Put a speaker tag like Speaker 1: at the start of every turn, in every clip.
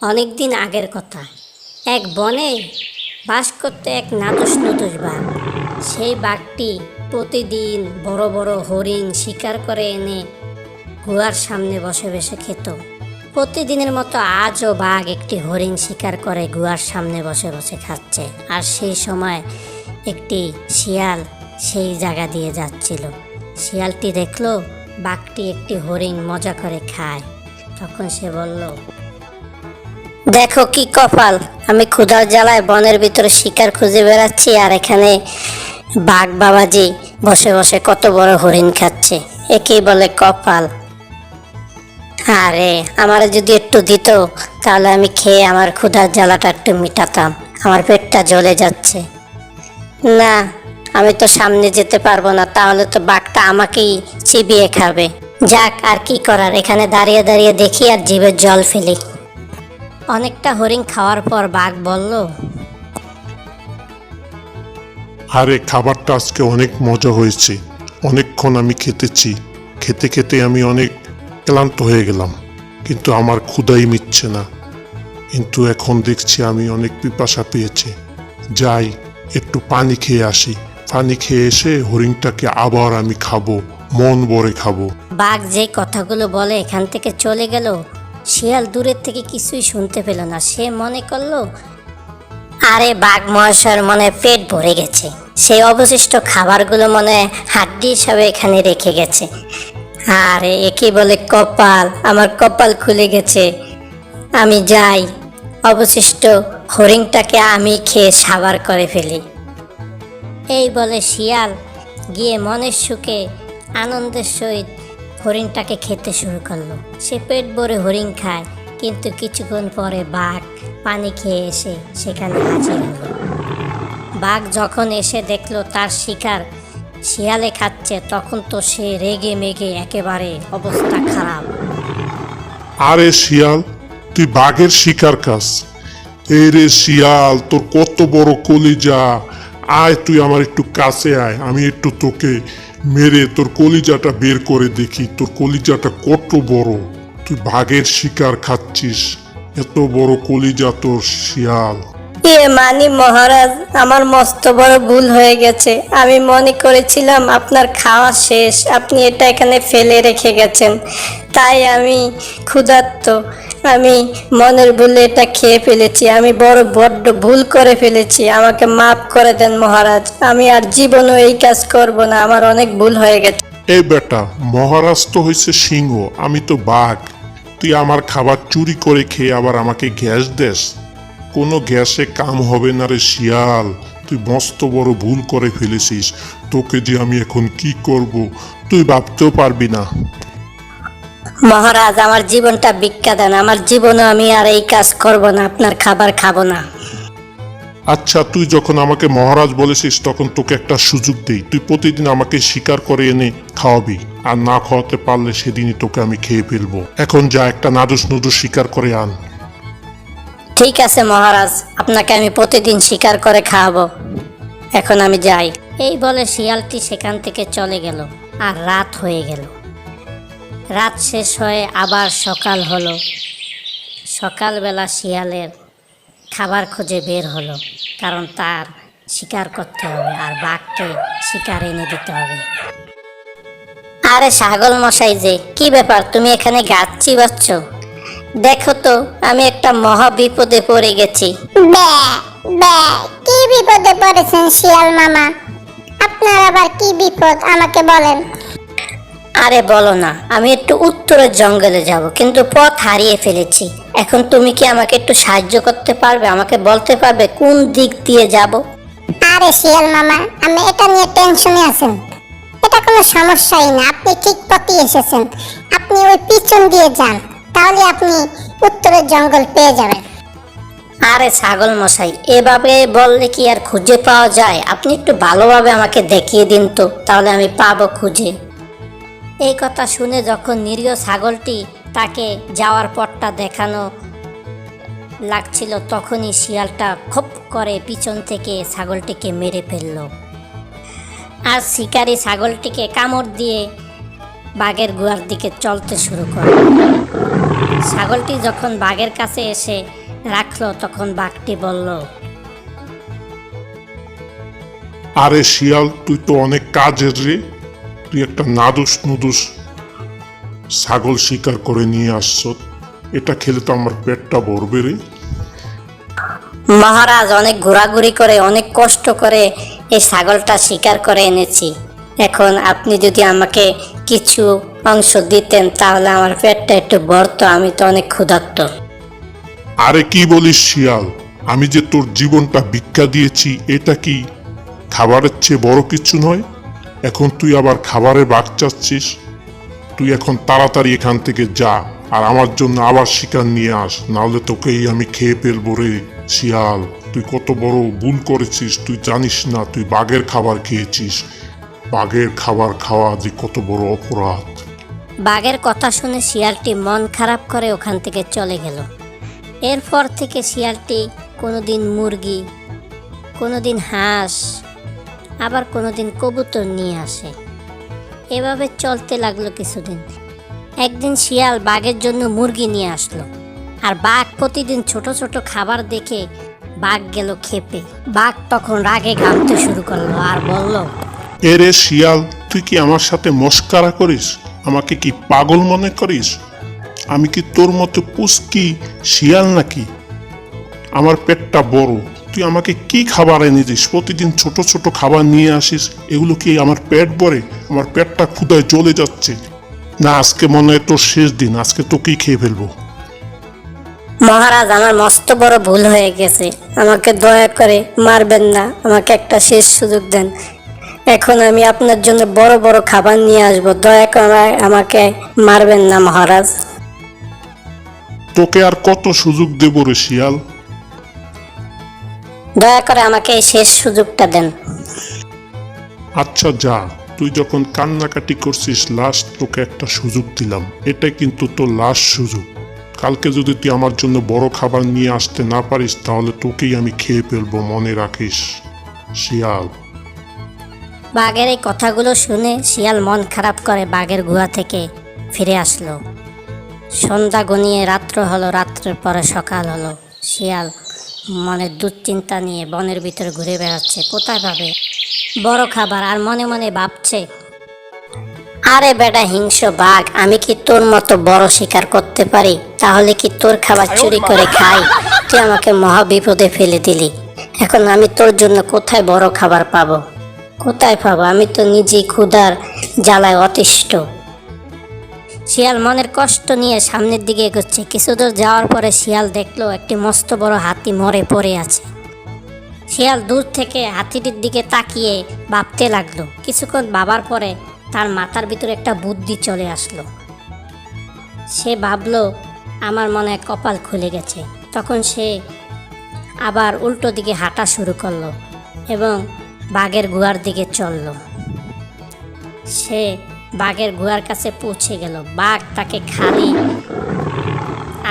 Speaker 1: অনেক দিন আগের কথা। এক বনে বাস করত এক নাদুস নুদুস বাঘ। সেই বাঘটি প্রতিদিন বড় বড় হরিণ শিকার করে এনে গুহার সামনে বসে বসে খেত। প্রতিদিনের মতো আজও বাঘ একটি হরিণ শিকার করে গুহার সামনে বসে বসে খাচ্ছে। আর সেই সময় একটি শিয়াল সেই জায়গা দিয়ে যাচ্ছিল। শিয়ালটি দেখলো বাঘটি একটি হরিণ মজা করে খায়। তখন সে বলল, দেখো কি কপাল, আমি ক্ষুধার জ্বালায় বনের ভিতরে শিকার খুঁজে বেড়াচ্ছি, আর এখানে বাঘ বাবাজি বসে বসে কত বড় হরিণ খাচ্ছে। একেই বলে কপাল। আরে আমারে যদি একটু দিত তাহলে আমি খেয়ে আমার ক্ষুধার জ্বালাটা একটু মিটাতাম। আমার পেটটা জ্বলে যাচ্ছে। না, আমি তো সামনে যেতে পারবো না, তাহলে তো বাঘটা আমাকেই চিবিয়ে খাবে। যাক, আর কি করার, এখানে দাঁড়িয়ে দাঁড়িয়ে দেখি আর জিভের জল ফেলি। অনেকটা হরিণ খাওয়ার পর বাঘ বলল,
Speaker 2: আরে খাবারটা আজকে অনেক মজা হয়েছে। অনেকক্ষণ আমি খেতেছি, খেতে খেতে আমি অনেক ক্লান্ত হয়ে গেলাম, কিন্তু আমার ক্ষুধাই মিটছে না। কিন্তু এখন দেখছি আমি অনেক পিপাসা পেয়েছি। যাই একটু পানি খেয়ে আসি। পানি খেয়ে এসে হরিণটাকে আবার আমি খাবো, মন ভরে খাবো।
Speaker 1: বাঘ যে কথাগুলো বলে এখান থেকে চলে গেল। শিয়াল দূরের থেকে কিছুই শুনতে পেল না। সে মনে করলো, আরে বাঘ মহাশয়ের মনে পেট ভরে গেছে, সেই অবশিষ্ট খাবারগুলো মনে হাড্ডি হিসাবে এখানে রেখে গেছে। আরে একে বলে কপাল, আমার কপাল খুলে গেছে। আমি যাই, অবশিষ্ট হরিণটাকে আমি খেয়ে সাবার করে ফেলি। এই বলে শিয়াল গিয়ে মনের সুখে আনন্দের সহিত হরিণটাকে খেতে শুরু করলো। সে পেট ভরে হরিণ খায়, কিন্তু কিছুক্ষণ পরে বাঘ পানি খেয়ে এসে সেখানে হাজির হলো। বাঘ যখন এসে দেখলো তার শিকার শিয়ালে খাচ্ছে, তখন তো সে রেগে মেগে একেবারে অবস্থা খারাপ।
Speaker 2: আরে শিয়াল, তুই বাঘের শিকার খাস? এই রে শিয়াল, তোর কত বড় কলিজা! আয় তুই আমার একটু কাছে আয়, আমি একটু তোকে মেরে তোর কলিজাটা বের করে দেখি তোর কলিজাটা কত বড়। তুই বাঘের শিকার খাচ্ছিস, এত বড় কলিজা তোর শিয়াল!
Speaker 1: মানি মহারাজ, আমার মস্ত বড় ভুল হয়ে গেছে। আমি মনে করেছিলাম আপনার খাওয়া শেষ, আপনি এটা এখানে ফেলে রেখে গেছেন, তাই আমি ক্ষুধার্ত, আমি মনের ভুলে এটা খেয়ে ফেলেছি। আমি বড্ড ভুল করে ফেলেছি, আমাকে মাফ করে দেন মহারাজ। আমি আর জীবনও এই কাজ করব না, আমার অনেক ভুল হয়ে গেছে।
Speaker 2: এই বেটা, মহারাজ তো হয়েছে সিংহ, আমি তো বাঘ। তুই আমার খাবার চুরি করে খেয়ে আবার আমাকে গ্যাস দেস? কোনো গ্যাসে কাম হবে না রে শিয়াল, তুই মস্ত বড় ভুল করে ফেলেছিস। তোকে যে আমি এখন কি করব তুই ভাবতেও পারবি না।
Speaker 1: মহারাজ, আমার জীবনটা ভিক্ষা দেন, আমার জীবনে আমি আর এই কাজ করব না, আপনার খাবার খাবো না।
Speaker 2: আচ্ছা, তুই যখন আমাকে মহারাজ বলেছিস তখন তোকে একটা সুযোগ দেই। তুই প্রতিদিন আমাকে শিকার করে এনে খাওয়াবি, আর না খাওয়াতে পারলে সেদিনই তোকে আমি খেয়ে ফেলবো। এখন যা, একটা নাদুস নুদুস শিকার করে আন।
Speaker 1: ঠিক আছে মহারাজ, আপনাকে আমি প্রতিদিন শিকার করে খাওয়াবো। এখন আমি যাই। এই বলে শিয়ালটি সেখান থেকে চলে গেল। আর রাত হয়ে গেল। রাত শেষ হয়ে আবার সকাল হলো। সকালবেলা শিয়ালের খাবার খুঁজে বের হলো, কারণ তার শিকার করতে হবে আর বাঘকে শিকার এনে দিতে হবে। আরে ছাগল মশাই যে, কি ব্যাপার, তুমি এখানে গাছ চিবাচ্ছ? দেখো তো, আমি একটা মহা বিপদে পড়ে গেছি।
Speaker 3: কি বিপদে পড়েছেন শিয়াল মামা? আপনার আবার কি বিপদ আমাকে বলেন।
Speaker 1: আরে বলো না, আমি একটু উত্তরের জঙ্গলে যাব, কিন্তু পথ হারিয়ে ফেলেছি। এখন তুমি কি আমাকে একটু সাহায্য করতে পারবে? আমাকে বলতে পারবে কোন দিক দিয়ে যাব?
Speaker 3: আরে শিয়াল মামা, আমি এটা নিয়ে টেনশনে আছেন, এটা কোনো সমস্যাই না, আপনি ঠিক পথে এসেছেন। আপনি ওই পিছন দিয়ে যান, তাহলে আপনি উত্তরের জঙ্গল পেয়ে যাবেন।
Speaker 1: আরে ছাগল মশাই, এভাবে বললে কি আর খুঁজে পাওয়া যায়? আপনি একটু ভালোভাবে আমাকে দেখিয়ে দিন তো, তাহলে আমি পাবো খুঁজে। এই কথা শুনে যখন নিরীহ ছাগলটি তাকে যাওয়ার পথটা দেখানো লাগছিল, তখনই শিয়ালটা খপ করে পিছন থেকে ছাগলটিকে মেরে ফেলল। আর শিকারী ছাগলটিকে কামড় দিয়ে বাঘের গুহার দিকে চলতে শুরু করে। ছাগলটি যখন বাঘের কাছে এসে রাখলো তখন বাঘটি বলল,
Speaker 2: আরে শিয়াল, তুই তো অনেক কাজের রে। তুই একটা নাদুস নুদুস ছাগল শিকার করে নিয়ে আসছ। এটা খেলে তো আমার পেটটা ভরবে রে।
Speaker 1: মহারাজ, অনেক ঘোরাঘুরি করে অনেক কষ্ট করে এই ছাগলটা শিকার করে এনেছি। এখন আপনি যদি আমাকে কিছু অংশ দিতেন তাহলে আমার পেটটা একটু ভরতো, আমি তো অনেক ক্ষুধার্ত।
Speaker 2: আরে কি বলিস শিয়াল, আমি যে তোর জীবনটা ভিক্ষা দিয়েছি, এটা কি খাবারের চেয়ে বড় কিছু নয়? এখন তুই আবার খাবারের ভাগ চাচ্ছিস? তুই এখন তাড়াতাড়ি এখান থেকে যা, আর আমার জন্য আবার শিকার নিয়ে আস, নাহলে তোকেই আমি খেয়ে ফেলবো রে। শিয়াল, তুই কত বড় ভুল করেছিস, তুই জানিস না তুই বাঘের খাবার খেয়েছিস। বাঘের খাবার খাওয়া যে কত বড় অপরাধ।
Speaker 1: বাঘের কথা শুনে শিয়ালটি মন খারাপ করে ওখান থেকে চলে গেল। এরপর থেকে শিয়ালটি কোনোদিন মুরগি, কোনোদিন হাঁস, আবার কোনোদিন কবুতর নিয়ে আসে। এভাবে চলতে লাগলো কিছুদিন। একদিন শিয়াল বাঘের জন্য মুরগি নিয়ে আসলো, আর বাঘ প্রতিদিন ছোট ছোট খাবার দেখে বাঘ গেল ক্ষেপে। বাঘ তখন রাগে ঘামতে শুরু করলো আর বলল,
Speaker 2: এরে শিয়াল, তুই কি আমার সাথে মস্কারা করিস? আমাকে কি পাগল মনে করিস? আমি কি তোর মতো পুষ্কি শিয়াল নাকি? আমার পেটটা বড়, তুই আমাকে কি খাবার এনে দিস? প্রতিদিন ছোট ছোট খাবার নিয়ে আসিস, এগুলো কি আমার পেট ভরে? আমার পেটটা ক্ষুধায় জ্বলে যাচ্ছে। না, আজকে মনে হয় তোর শেষ দিন, আজকে তোকেই খেয়ে ফেলবো।
Speaker 1: মহারাজ, আমার মস্ত বড় ভুল হয়ে গেছে, আমাকে দয়া করে মারবেন না, আমাকে একটা শেষ সুযোগ দেন। এখন আমি আপনার জন্য বড় বড় খাবার নিয়ে আসবো, দয়া করে আমাকে মারবেন না মহারাজ।
Speaker 2: তোকে আর কত সুযোগ দেব রে শিয়াল?
Speaker 1: দয়া করে আমাকে এই শেষ সুযোগটা দেন।
Speaker 2: আচ্ছা যা, তুই যখন কান্নাকাটি করছিস, লাস্ট তোকে একটা সুযোগ দিলাম, এটা কিন্তু তোর লাস্ট সুযোগ। কালকে যদি তুই আমার জন্য বড় খাবার নিয়ে আসতে না পারিস, তাহলে তোকেই আমি খেয়ে ফেলবো, মনে রাখিস শিয়াল।
Speaker 1: বাঘের এই কথাগুলো শুনে শিয়াল মন খারাপ করে বাঘের গুহা থেকে ফিরে আসলো। সন্ধ্যা গনিয়ে রাত্র হলো, রাত্রের পরে সকাল হলো। শিয়াল মনে দুশ্চিন্তা নিয়ে বনের ভিতরে ঘুরে বেড়াচ্ছে, কোথায় পাবে বড় খাবার, আর মনে মনে ভাবছে, আরে বেটা হিংস্র বাঘ, আমি কি তোর মতো বড় শিকার করতে পারি? তাহলে কি তোর খাবার চুরি করে খাই? তুই আমাকে মহা বিপদে ফেলে দিলি। এখন আমি তোর জন্য কোথায় বড় খাবার পাবো? কোথায় পাবো? আমি তো নিজেই ক্ষুধার জ্বালায় অতিষ্ঠ। শিয়াল মনের কষ্ট নিয়ে সামনের দিকে এগোচ্ছে। কিছু দূর যাওয়ার পরে শিয়াল দেখলো একটি মস্ত বড় হাতি মরে পড়ে আছে। শিয়াল দূর থেকে হাতিটির দিকে তাকিয়ে ভাবতে লাগলো। কিছুক্ষণ ভাবার পরে তার মাথার ভিতরে একটা বুদ্ধি চলে আসলো। সে ভাবলো, আমার মনে হয় কপাল খুলে গেছে। তখন সে আবার উল্টো দিকে হাঁটা শুরু করলো এবং বাঘের গুহার দিকে চলল। সে বাঘের গুহার কাছে পৌঁছে গেল। বাঘ তাকে খালি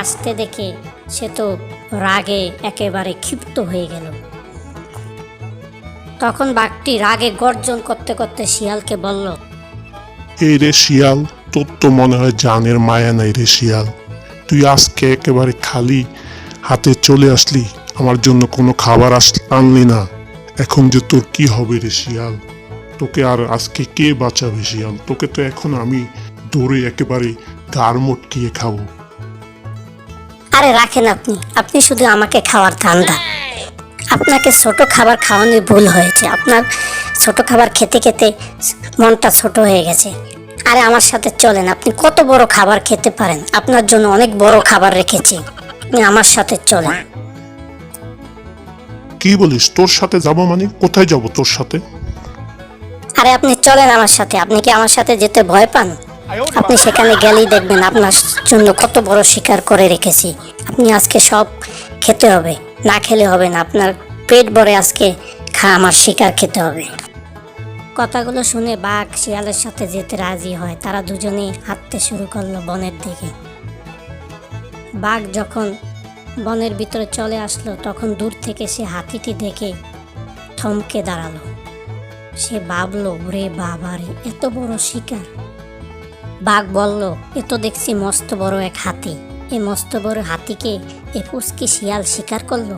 Speaker 1: আসতে দেখে সে তো রাগে একেবারে ক্ষিপ্ত হয়ে গেল। তখন বাঘটি রাগে গর্জন করতে করতে শিয়ালকে বলল,
Speaker 2: এই রে শিয়াল, তোর তো মনে হয় জানের মায়া নাই রে শিয়াল। তুই আজকে একেবারে খালি হাতে চলে আসলি, আমার জন্য কোনো খাবার আনলি না। এখন যে তোর কি হবে রে শিয়াল? তোকে আর আজকে কে বাঁচাবে শিয়াল? তোকে তো এখন আমি দৌড়ে একেবারে গাড় মটকিয়ে খাবো।
Speaker 1: আরে রাখেন, আপনি শুধু আমাকে খাওয়ার ধান্দা। আপনাকে ছোট খাবার খাওয়ানোর ভুল হয়েছে। আপনার ছোট খাবার খেতে খেতে মনটা ছোট হয়ে গেছে। আরে আমার সাথে চলেন, আপনি কত বড় খাবার খেতে পারেন, আপনার জন্য অনেক বড় খাবার রেখেছি, আপনি আমার সাথে চলেন।
Speaker 2: কি বলিস? তোর সাথে যাবো মানে? কোথায় যাব তোর সাথে?
Speaker 1: আরে আপনি চলেন আমার সাথে। আপনি কি আমার সাথে যেতে ভয় পান? আপনি সেখানে গেলেই দেখবেন আপনার জন্য কত বড় শিকার করে রেখেছি। আপনি আজকে সব খেতে হবে, না খেলে হবে না। আপনার পেট ভরে আজকে আমার শিকার খেতে হবে। কথাগুলো শুনে বাঘ শিয়ালের সাথে যেতে রাজি হয়। তারা দুজনেই হাঁটতে শুরু করলো বনের দিকে। বাঘ যখন বনের ভিতরে চলে আসলো, তখন দূর থেকে সে হাতিটি দেখে থমকে দাঁড়ালো। সে ভাবলো, ওরে বাবারে, এত বড় শিকার। বাঘ বলল, এ তো দেখছি মস্ত বড় এক হাতি। এই মস্ত বড় হাতিকে এই পুচকি শিয়াল শিকার করলো।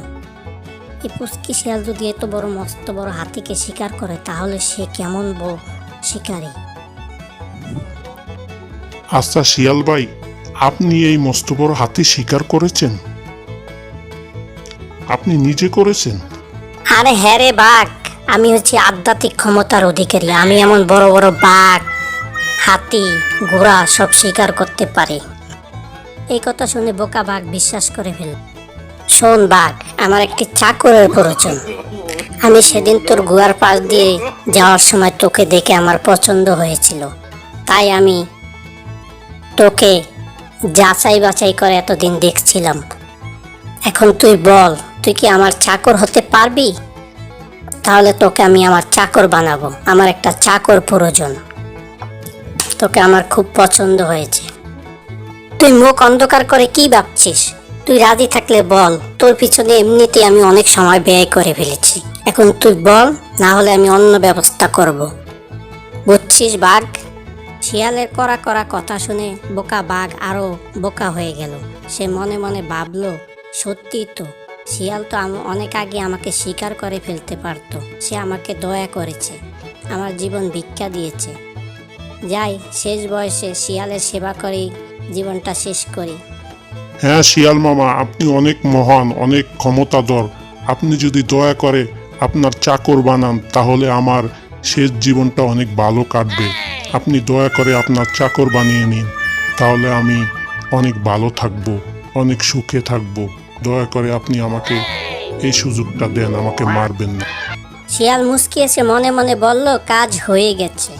Speaker 1: এই পুচকি শিয়াল যদি এত বড় মস্ত বড় হাতিকে শিকার করে তাহলে সে কেমন শিকারী।
Speaker 2: আচ্ছা শিয়াল ভাই, আপনি এই মস্ত বড় হাতি শিকার করেছেন? আপনি নিজে করেছেন?
Speaker 1: আরে হ্যাঁ রে বাঘ, আমি হচ্ছি আধ্যাত্মিক ক্ষমতার অধিকারী। আমি এমন বড় বড় বাঘ, হাতি, ঘোড়া সব শিকার করতে পারি। এই কথা শুনে বোকা বাঘ বিশ্বাস করে ফেলল। শোন বাঘ, আমার একটি চাকরের প্রয়োজন। আমি সেদিন তোর গুহার পাশ দিয়ে যাওয়ার সময় তোকে দেখে আমার পছন্দ হয়েছিল, তাই আমি তোকে যাচাই বাছাই করে এতদিন দেখছিলাম। এখন তুই বল, তুই কি আমার চাকর হতে পারবি? তাহলে তোকে আমি আমার চাকর বানাবো। আমার একটা চাকর প্রয়োজন। তোকে আমার খুব পছন্দ হয়েছে। তুই মুখ অন্ধকার করে কি ভাবছিস? তুই রাজি থাকলে বল, তোর পিছনে এমনিতেই আমি অনেক সময় ব্যয় করে ফেলেছি। এখন তুই বল, না হলে আমি অন্য ব্যবস্থা করব। বুঝছিস বাঘ? শিয়ালের কড়া কড়া কথা শুনে বোকা বাঘ আরো বোকা হয়ে গেল। সে মনে মনে ভাবলো, সত্যি তো, শিয়াল তো অনেক আগে আমাকে শিকার করে ফেলতে পারতো। সে আমাকে দয়া করেছে, আমার জীবন ভিক্ষা দিয়েছে। যাই, শেষ বয়সে শিয়ালের সেবা করেই জীবনটা শেষ করি।
Speaker 2: হ্যাঁ শিয়াল মামা, আপনি অনেক মহান, অনেক ক্ষমতাধর। আপনি যদি দয়া করে আপনার চাকর বানান তাহলে আমার শেষ জীবনটা অনেক ভালো কাটবে। আপনি দয়া করে আপনার চাকর বানিয়ে নিন, তাহলে আমি অনেক ভালো থাকব, অনেক সুখে থাকব। দয়া করে আপনি আমাকে এই সুযোগটা দেন, আমাকে মারবেন না।
Speaker 1: শিয়াল মুচকি এসে মনে মনে বলল, কাজ হয়ে গেছে।